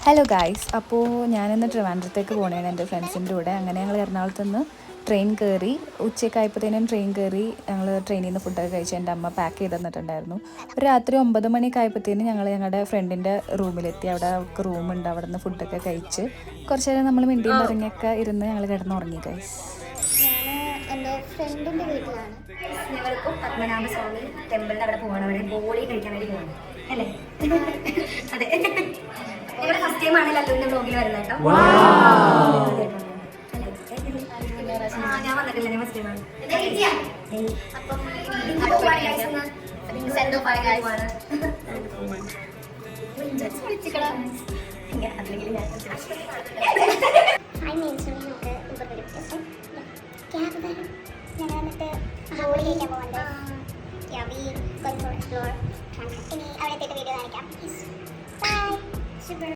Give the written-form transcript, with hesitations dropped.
Hello guys, അപ്പോൾ ഞാനിന്ന് ട്രിവാൻഡ്രത്തേക്ക് പോകണേന് എൻ്റെ ഫ്രണ്ട്സിൻ്റെ കൂടെ. അങ്ങനെ ഞങ്ങൾ എറണാകുളത്ത് നിന്ന് ട്രെയിൻ കയറി. ഉച്ചയ്ക്കായപ്പോഴത്തേനും ട്രെയിൻ കയറി. ഞങ്ങൾ ട്രെയിനിൽ നിന്ന് ഫുഡൊക്കെ കഴിച്ച് എൻ്റെ അമ്മ പാക്ക് ചെയ്ത് തന്നിട്ടുണ്ടായിരുന്നു. ഒരു രാത്രി 9 മണിയൊക്കെ ആയപ്പോഴത്തേനും ഞങ്ങൾ ഞങ്ങളുടെ ഫ്രണ്ടിൻ്റെ റൂമിലെത്തി. അവിടെ അവർക്ക് റൂമുണ്ട്. അവിടെ നിന്ന് ഫുഡൊക്കെ കഴിച്ച് കുറച്ച് നേരം നമ്മൾ മിണ്ടിയും പറഞ്ഞൊക്കെ ഇരുന്ന് ഞങ്ങൾ കിടന്നുറങ്ങി ഗൈസ്. എൻ്റെ ഫ്രണ്ടിൻ്റെ വീട്ടിലാണ്. ഞങ്ങളിപ്പോൾ പത്മനാഭസ്വാമി ടെമ്പിളിൻ്റെ അവിടെ പോകണം. അവിടെ ബോളി കഴിക്കാൻ വേണ്ടി പോകണം അല്ലേ? അതെ, ഞങ്ങളുടെ ഫസ്റ്റ് ടൈം ആണ് ലല്ലുവിൻ്റെ ബ്ലോഗിൽ വരുന്നത് കേട്ടോ. ഞാൻ വന്നിട്ടില്ല, ഞാൻ ഫസ്റ്റ് ടൈമാണ്. ഞങ്ങൾ എന്നിട്ട് ബോളി കഴിക്കാൻ പോകുന്നുണ്ട്. അവിടെ എത്തിയിട്ട് വീഡിയോ കാണിക്കാം. ബൈ.